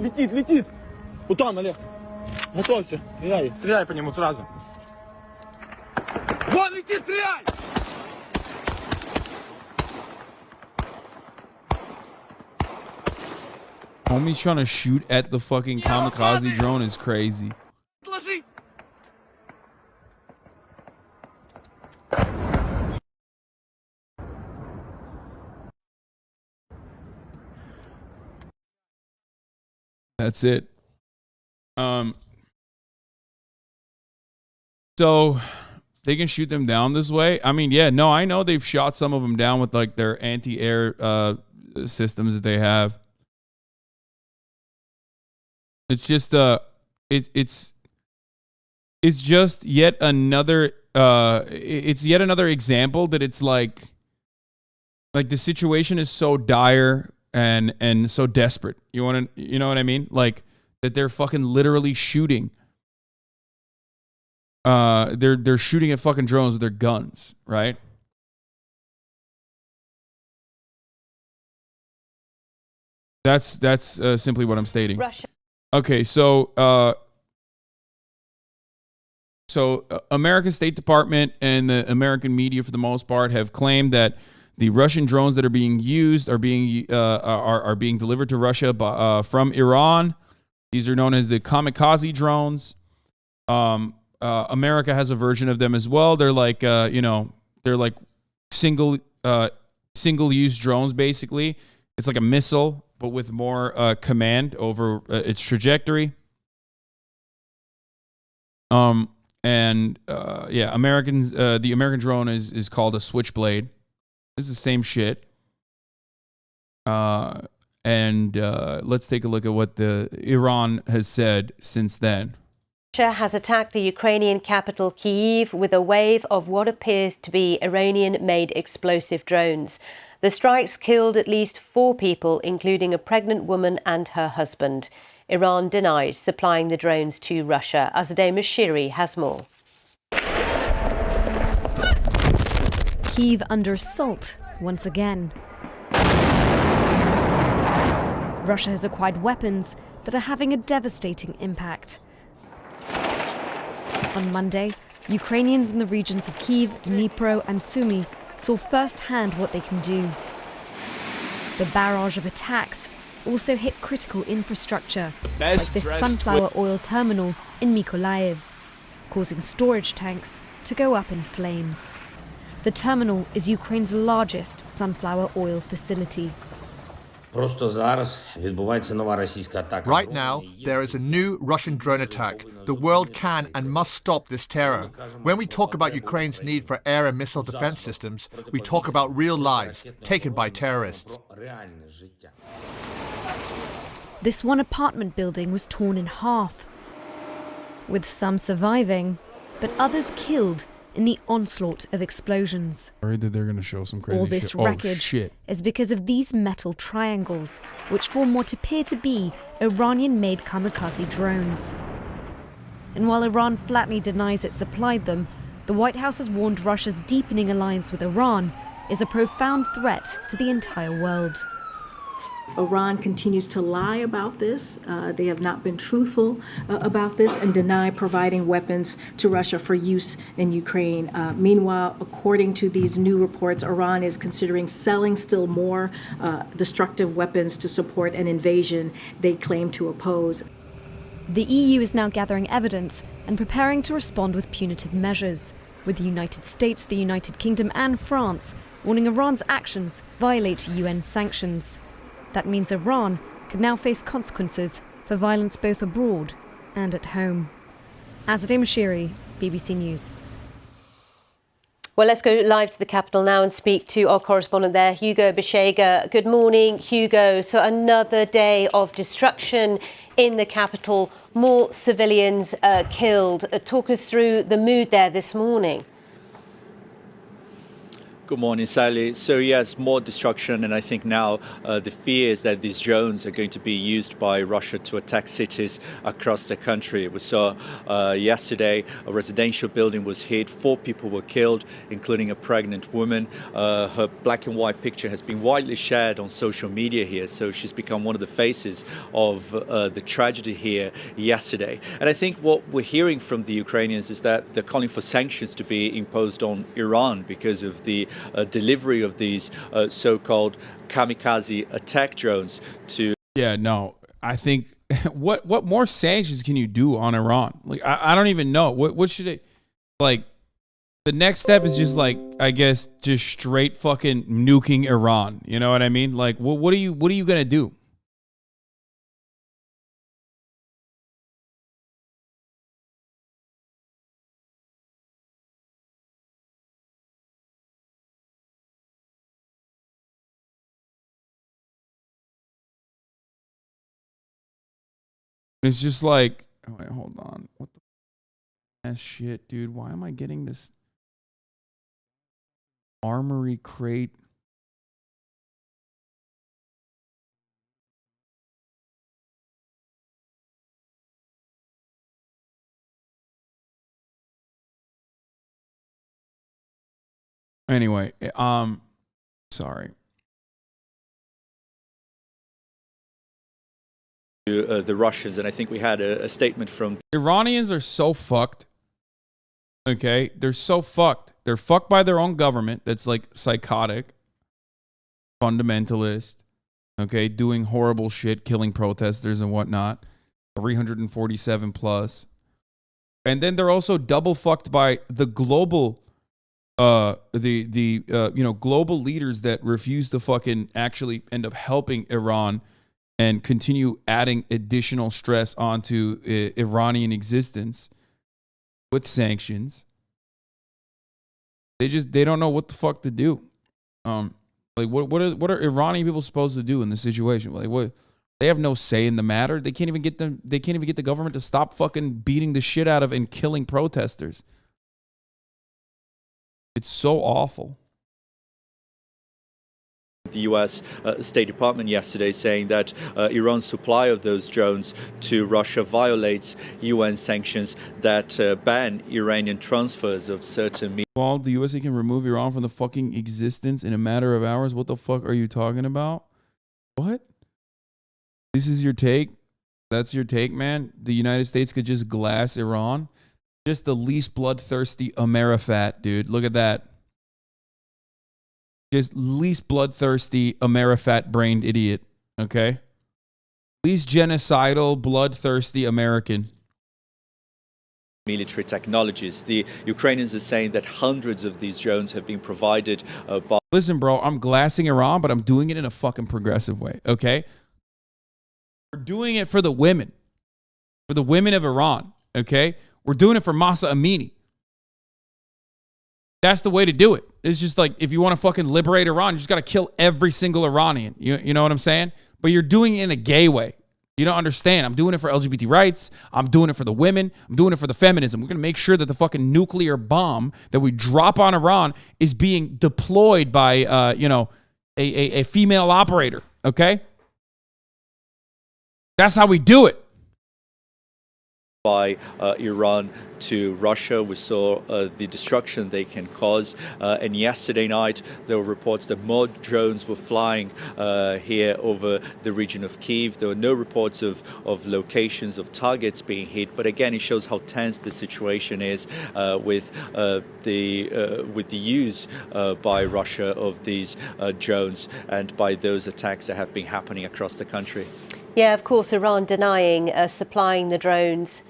Летит. Вот там, Олег. Готовься. Стреляй по нему сразу. Вон летит, стреляй! Homie's trying to shoot at the fucking kamikaze drone is crazy. That's it. So they can shoot them down this way. I mean, yeah, no, I know they've shot some of them down with like their anti-air systems that they have. It's just it's just yet another example that it's like the situation is so dire and so desperate. You know what I mean? Like that they're fucking literally shooting. They're shooting at fucking drones with their guns, right? That's simply what I'm stating. Russia. Okay, so American State Department and the American media, for the most part, have claimed that the Russian drones that are being used are being delivered to Russia from Iran. These are known as the kamikaze drones. America has a version of them as well. They're like they're like single use drones basically. It's like a missile, but with more command over its trajectory. The American drone is called a Switchblade. It's the same shit. Let's take a look at what the Iran has said since then. Russia has attacked the Ukrainian capital Kyiv with a wave of what appears to be Iranian-made explosive drones. The strikes killed at least 4 people, including a pregnant woman and her husband. Iran denied supplying the drones to Russia. Azadeh Mashiri has more. Kyiv under assault once again. Russia has acquired weapons that are having a devastating impact. On Monday, Ukrainians in the regions of Kyiv, Dnipro and Sumy saw firsthand what they can do. The barrage of attacks also hit critical infrastructure, like this sunflower oil terminal in Mykolaiv, causing storage tanks to go up in flames. The terminal is Ukraine's largest sunflower oil facility. Right now, there is a new Russian drone attack. The world can and must stop this terror. When we talk about Ukraine's need for air and missile defense systems, we talk about real lives taken by terrorists. This one apartment building was torn in half, with some surviving, but others killed in the onslaught of explosions. Worried that they're going to show some crazy shit. All this wreckage is because of these metal triangles, which form what appear to be Iranian-made kamikaze drones. And while Iran flatly denies it supplied them, the White House has warned Russia's deepening alliance with Iran is a profound threat to the entire world. Iran continues to lie about this. They have not been truthful about this and deny providing weapons to Russia for use in Ukraine. Meanwhile, according to these new reports, Iran is considering selling still more destructive weapons to support an invasion they claim to oppose. The EU is now gathering evidence and preparing to respond with punitive measures, with the United States, the United Kingdom and France warning Iran's actions violate UN sanctions. That means Iran could now face consequences for violence both abroad and at home. Azadeh Mashiri, BBC News. Well, let's go live to the capital now and speak to our correspondent there, Hugo Bishega. Good morning, Hugo. So another day of destruction in the capital, more civilians killed. Talk us through the mood there this morning. Good morning, Sally. So yes, more destruction, and I think now the fear is that these drones are going to be used by Russia to attack cities across the country. We saw yesterday a residential building was hit, 4 people were killed, including a pregnant woman. Her black and white picture has been widely shared on social media here, so she's become one of the faces of the tragedy here yesterday. And I think what we're hearing from the Ukrainians is that they're calling for sanctions to be imposed on Iran because of the delivery of these so-called kamikaze attack drones to. Yeah, no, I think what more sanctions can you do on Iran? Like, I don't even know. What should it, like, the next step is just like, I guess, just straight fucking nuking Iran. You know what I mean? Like, what are you gonna do? It's just like, oh, wait, hold on. What the ass shit, dude? Why am I getting this armory crate? Anyway, sorry. The Russians, and I think we had a statement from. Iranians are so fucked. Okay, they're so fucked. They're fucked by their own government that's like psychotic, fundamentalist, okay, doing horrible shit, killing protesters and whatnot, 347 plus. And then they're also double fucked by the global global leaders that refuse to fucking actually end up helping Iran and continue adding additional stress onto Iranian existence with sanctions. They don't know what the fuck to do. Like what are Iranian people supposed to do in this situation? Like what? They have no say in the matter. They can't even get the government to stop fucking beating the shit out of and killing protesters. It's so awful. The U.S. State Department yesterday saying that Iran's supply of those drones to Russia violates UN sanctions that ban Iranian transfers of certain. Well, the USA can remove Iran from the fucking existence in a matter of hours. What the fuck are you talking about? What? This is your take? That's your take, man? The United States could just glass Iran? Just the least bloodthirsty Amerifat, dude. Look at that. Just least bloodthirsty Amerifat-brained idiot, okay? Least genocidal, bloodthirsty American. Military technologies. The Ukrainians are saying that hundreds of these drones have been provided by. Listen, bro, I'm glassing Iran, but I'm doing it in a fucking progressive way, okay? We're doing it for the women of Iran, okay? We're doing it for Masa Amini. That's the way to do it. It's just like, if you want to fucking liberate Iran, you just got to kill every single Iranian. You know what I'm saying? But you're doing it in a gay way. You don't understand. I'm doing it for LGBT rights. I'm doing it for the women. I'm doing it for the feminism. We're going to make sure that the fucking nuclear bomb that we drop on Iran is being deployed by, a female operator. Okay? That's how we do it. By Iran to Russia. We saw the destruction they can cause. And yesterday night, there were reports that more drones were flying here over the region of Kyiv. There were no reports of locations of targets being hit. But again, it shows how tense the situation is with the use by Russia of these drones and by those attacks that have been happening across the country. Yeah, of course, Iran denying supplying the drones.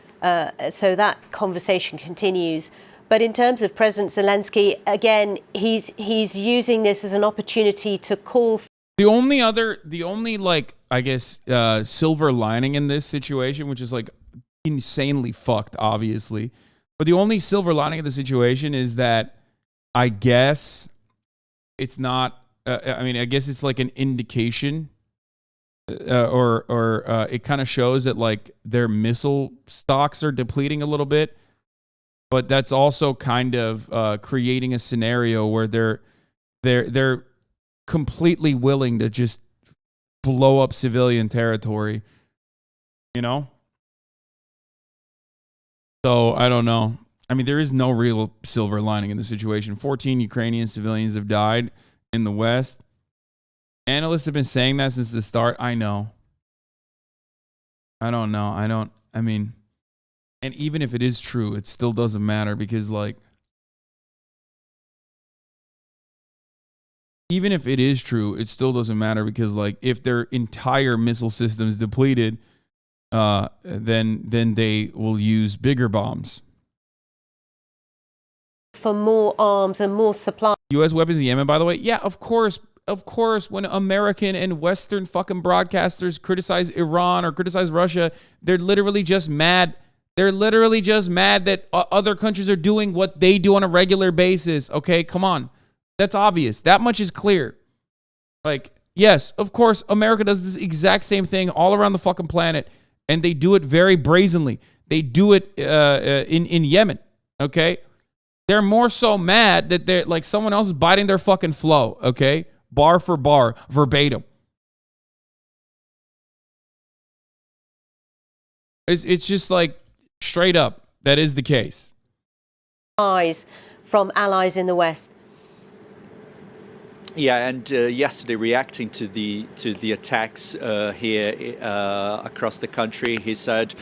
So that conversation continues. But in terms of President Zelensky, again, he's using this as an opportunity to call. The only silver lining in this situation, which is like insanely fucked, obviously, but the only silver lining of the situation is that I guess it's not. I guess it's like an indication. It kind of shows that like their missile stocks are depleting a little bit, but that's also kind of creating a scenario where they're they're completely willing to just blow up civilian territory, you know? So I don't know. I mean, there is no real silver lining in the situation. 14 Ukrainian civilians have died in the West. Analysts have been saying that since the start. I know. I don't know. I mean, and even if it is true, it still doesn't matter because, like, even if it is true, it still doesn't matter because, like, if their entire missile system is depleted, then they will use bigger bombs. For more arms and more supply. U.S. weapons in Yemen, by the way? Yeah, of course. Of course, when American and Western fucking broadcasters criticize Iran or criticize Russia, they're literally just mad. They're literally just mad that other countries are doing what they do on a regular basis. Okay, come on. That's obvious. That much is clear. Like, yes, of course, America does this exact same thing all around the fucking planet, and they do it very brazenly. They do it in Yemen, okay? They're more so mad that they're like someone else is biting their fucking flow, okay? Bar for bar, verbatim. It's just like straight up. That is the case. Eyes from allies in the West. Yeah, and yesterday, reacting to the attacks here across the country, he said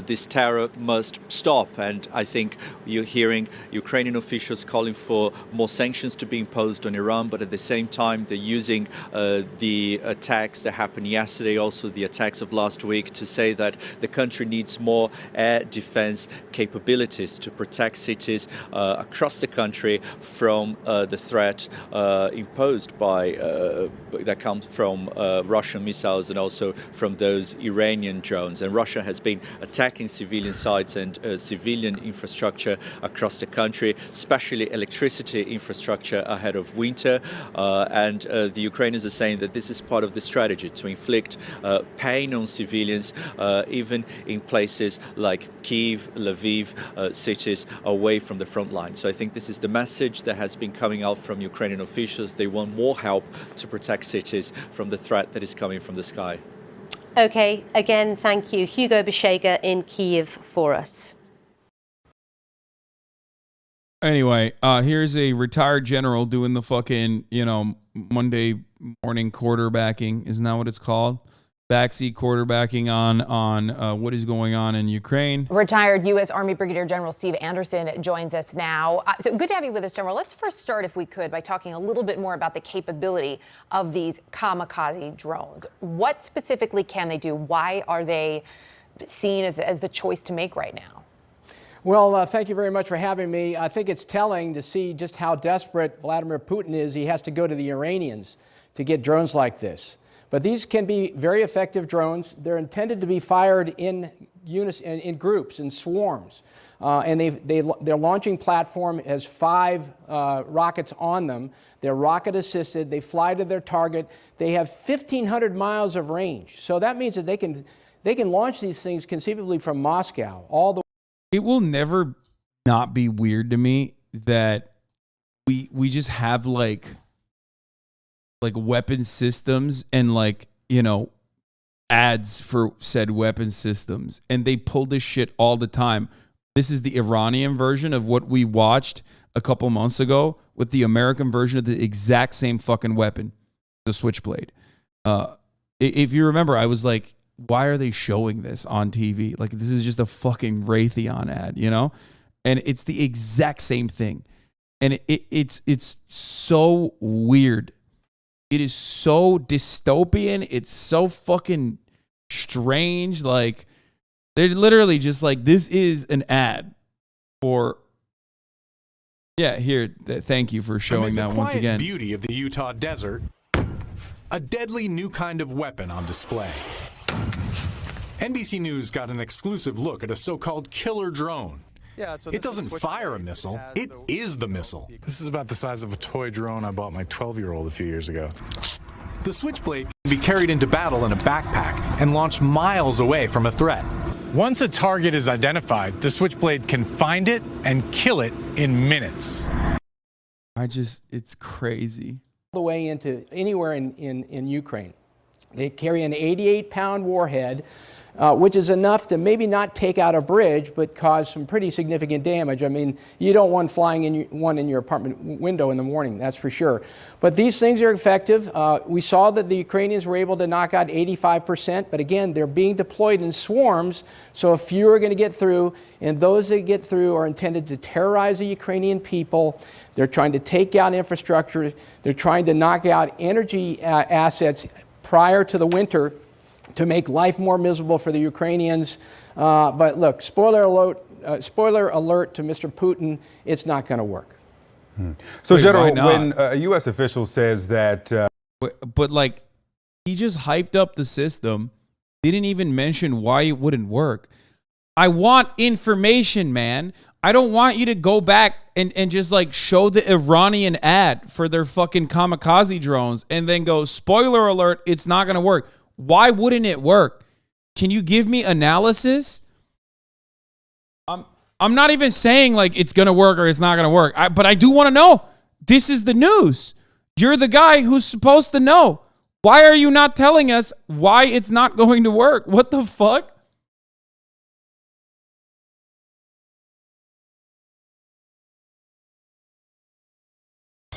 this terror must stop. And I think you're hearing Ukrainian officials calling for more sanctions to be imposed on Iran, but at the same time, they're using the attacks that happened yesterday, also the attacks of last week, to say that the country needs more air defense capabilities to protect cities across the country from the threat imposed by that comes from Russian missiles and also from those Iranian drones. And Russia has been attacking civilian sites and civilian infrastructure across the country, especially electricity infrastructure ahead of winter. And the Ukrainians are saying that this is part of the strategy to inflict pain on civilians, even in places like Kyiv, Lviv, cities away from the front line. So I think this is the message that has been coming out from Ukrainian officials. They want more help to protect cities from the threat that is coming from the sky. Okay, again, thank you. Hugo Beshega in Kyiv for us. Anyway, here's a retired general doing the fucking, Monday morning quarterbacking. Isn't that what it's called? Backseat quarterbacking on what is going on in Ukraine. Retired U.S. Army Brigadier General Steve Anderson joins us now. So good to have you with us, General. Let's first start, if we could, by talking a little bit more about the capability of these kamikaze drones. What specifically can they do? Why are they seen as the choice to make right now? Well, thank you very much for having me. I think it's telling to see just how desperate Vladimir Putin is. He has to go to the Iranians to get drones like this. But these can be very effective drones. They're intended to be fired in groups, in swarms. And their launching platform has 5 rockets on them. They're rocket assisted. They fly to their target. They have 1,500 miles of range. So that means that they can launch these things conceivably from Moscow all the way. It will never not be weird to me that we just have like weapon systems and ads for said weapon systems, and they pull this shit all the time. This is the Iranian version of what we watched a couple months ago with the American version of the exact same fucking weapon, the Switchblade. If you remember, I was like, why are they showing this on TV? Like, this is just a fucking Raytheon ad, And it's the exact same thing. And it's so weird. It is so dystopian. It's so fucking strange. Like, they're literally just like, this is an ad for. Yeah, here. Thank you for showing that once again. The beauty of the Utah desert, a deadly new kind of weapon on display. NBC News got an exclusive look at a so-called killer drone. Yeah, so it doesn't fire a missile, it is the missile. This is about the size of a toy drone I bought my 12-year-old a few years ago. The Switchblade can be carried into battle in a backpack and launched miles away from a threat. Once a target is identified, the Switchblade can find it and kill it in minutes. It's crazy. The way into anywhere in Ukraine. They carry an 88-pound warhead, which is enough to maybe not take out a bridge, but cause some pretty significant damage. I mean, you don't want flying in your apartment window in the morning, that's for sure. But these things are effective. We saw that the Ukrainians were able to knock out 85%, but again, they're being deployed in swarms, so a few are going to get through, and those that get through are intended to terrorize the Ukrainian people. They're trying to take out infrastructure. They're trying to knock out energy assets prior to the winter to make life more miserable for the Ukrainians. But look, spoiler alert to Mr. Putin, it's not going to work. So, Wait, General, why not? when a U.S. official says that... But like, he just hyped up the system, didn't even mention why it wouldn't work. I want information, man. I don't want you to go back and just like show the Iranian ad for their fucking kamikaze drones and then go, spoiler alert, it's not going to work. Why wouldn't it work? Can you give me analysis? I'm not even saying like it's going to work or it's not going to work. But I do want to know. This is the news. You're the guy who's supposed to know. Why are you not telling us why it's not going to work? What the fuck?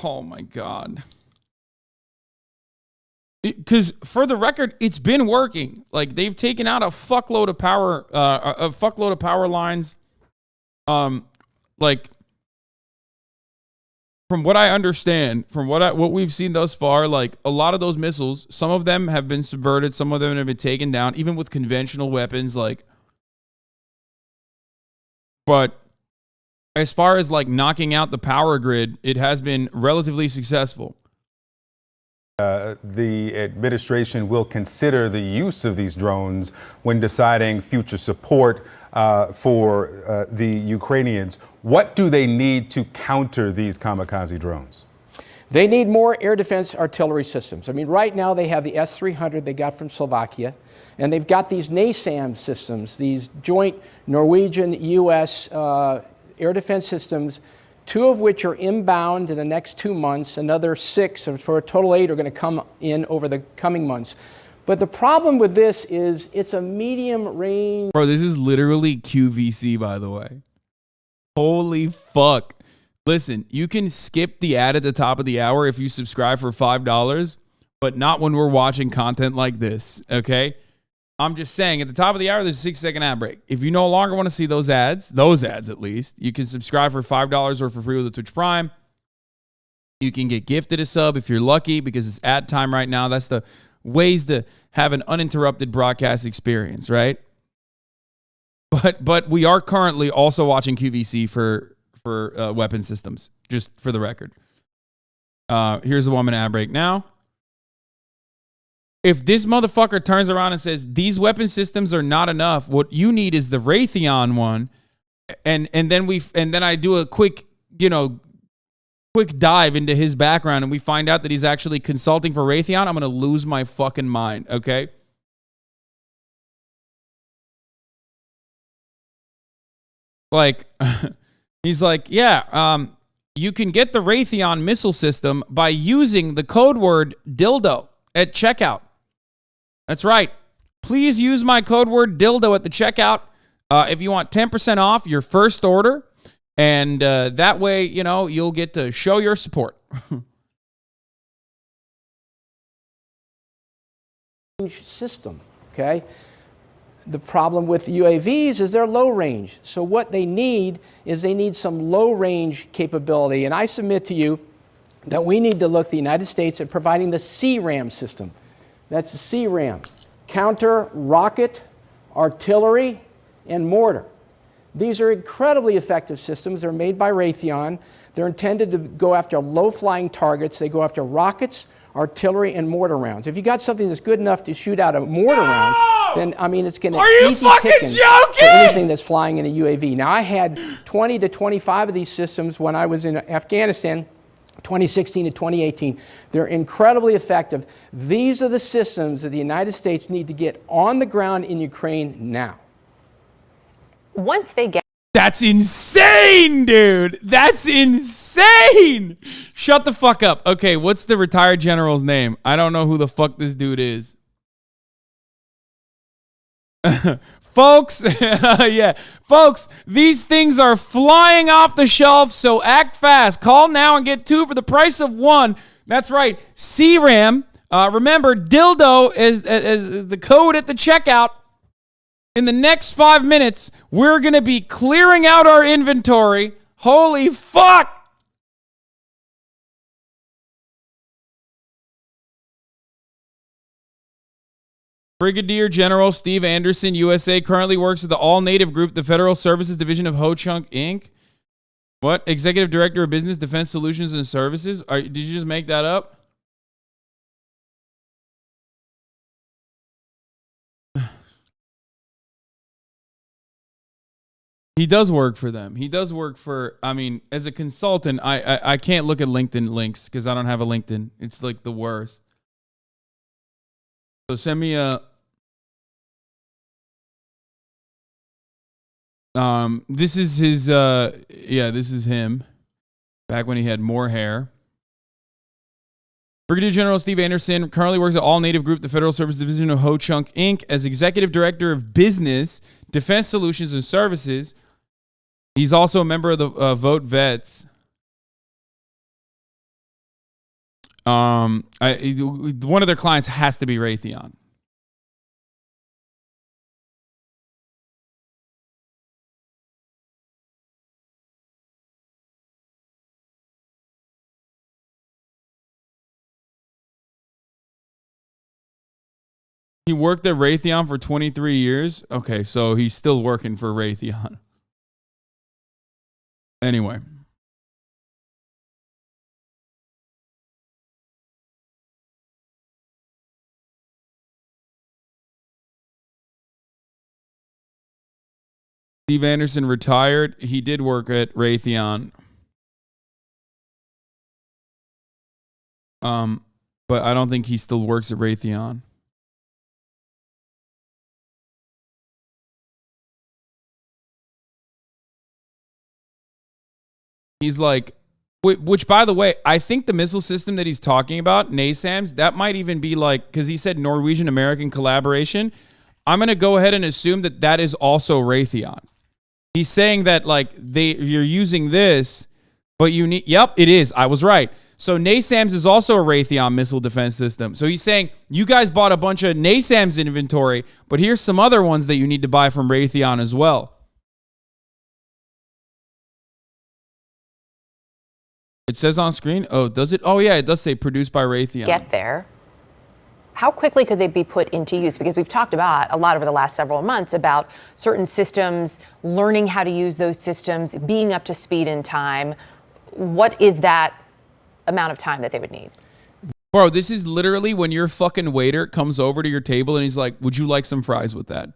Oh my God. Because for the record, it's been working. Like they've taken out a fuckload of power lines. Like from what I understand, from what we've seen thus far, like a lot of those missiles, some of them have been subverted, some of them have been taken down, even with conventional weapons. Like, but as far as like knocking out the power grid, it has been relatively successful. The administration will consider the use of these drones when deciding future support for the Ukrainians. What do they need to counter these kamikaze drones? They need more air defense artillery systems. I mean, right now they have the S-300 they got from Slovakia, and they've got these NASAM systems, these joint Norwegian-U.S. air defense systems, 2 of which are inbound in the next 2 months. Another 6, for a total 8, are going to come in over the coming months. But the problem with this is it's a medium range. Bro, this is literally QVC, by the way. Holy fuck. Listen, you can skip the ad at the top of the hour if you subscribe for $5, but not when we're watching content like this, okay? I'm just saying, at the top of the hour, there's a 6-second ad break. If you no longer want to see those ads at least, you can subscribe for $5 or for free with a Twitch Prime. You can get gifted a sub if you're lucky because it's ad time right now. That's the ways to have an uninterrupted broadcast experience, right? But we are currently also watching QVC for weapon systems, just for the record. Here's the 1-minute ad break now. If this motherfucker turns around and says these weapon systems are not enough, what you need is the Raytheon one, and then I do a quick dive into his background and we find out that he's actually consulting for Raytheon, I'm gonna lose my fucking mind. Okay. Like, he's like, yeah, you can get the Raytheon missile system by using the code word dildo at checkout. That's right. Please use my code word dildo at the checkout if you want 10% off your first order. And that way, you'll get to show your support. System, okay? The problem with UAVs is they're low range. So what they need is they need some low range capability. And I submit to you that we need to look, the United States, at providing the CRAM system. That's the CRAM, counter rocket, artillery, and mortar. These are incredibly effective systems. They're made by Raytheon. They're intended to go after low-flying targets. They go after rockets, artillery, and mortar rounds. If you got something that's good enough to shoot out a mortar round, then, I mean, it's going to be easy pickings for anything that's flying in a UAV. Now, I had 20 to 25 of these systems when I was in Afghanistan, 2016 to 2018. They're incredibly effective. These are the systems that the United States need to get on the ground in Ukraine now. Once they get That's insane, dude. That's insane. Shut the fuck up. Okay, what's the retired general's name? I don't know who the fuck this dude is. Folks, yeah. Folks, these things are flying off the shelf, so act fast. Call now and get 2 for the price of 1. That's right. CRAM. Remember, dildo is the code at the checkout. In the next 5 minutes, we're going to be clearing out our inventory. Holy fuck! Brigadier General Steve Anderson, USA, currently works at the All-Native Group, the Federal Services Division of Ho Chunk, Inc. What? Executive Director of Business, Defense Solutions and Services? Did you just make that up? He does work for them. He does work for, I mean, as a consultant, I can't look at LinkedIn links because I don't have a LinkedIn. It's like the worst. So send me a... this is his, yeah, this is him. Back when he had more hair. Brigadier General Steve Anderson currently works at All Native Group, the Federal Service Division of Ho Chunk, Inc. as Executive Director of Business, Defense Solutions and Services. He's also a member of the Vote Vets. One of their clients has to be Raytheon. He worked at Raytheon for 23 years. Okay, so he's still working for Raytheon. Anyway. Steve Anderson retired. He did work at Raytheon. But I don't think he still works at Raytheon. He's like, which by the way, I think the missile system that he's talking about, NASAMS, that might even be like, because he said Norwegian-American collaboration. I'm going to go ahead and assume that that is also Raytheon. He's saying that like you're using this, but you need, yep, it is. I was right. So NASAMS is also a Raytheon missile defense system. So he's saying you guys bought a bunch of NASAMS inventory, but here's some other ones that you need to buy from Raytheon as well. It says on screen. Oh, does it? Oh, yeah, it does say produced by Raytheon. Get there. How quickly could they be put into use? Because we've talked about a lot over the last several months about certain systems, learning how to use those systems, being up to speed in time. What is that amount of time that they would need? Bro, this is literally when your fucking waiter comes over to your table and he's like, would you like some fries with that?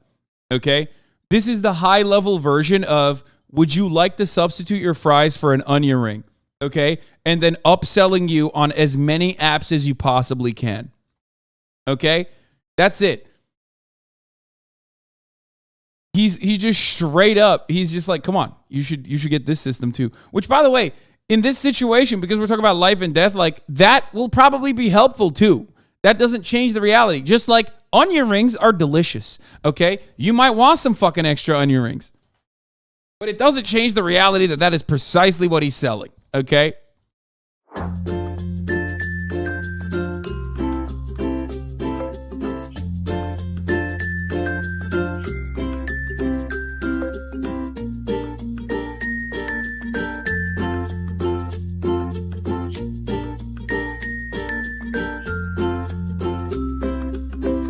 Okay? This is the high level version of, would you like to substitute your fries for an onion ring? Okay? And then upselling you on as many apps as you possibly can. Okay? That's it. He just straight up, he's just like, come on, you should get this system too. Which, by the way, in this situation, because we're talking about life and death, like that will probably be helpful too. That doesn't change the reality. Just like onion rings are delicious. Okay? You might want some fucking extra onion rings. But it doesn't change the reality that that is precisely what he's selling. Okay?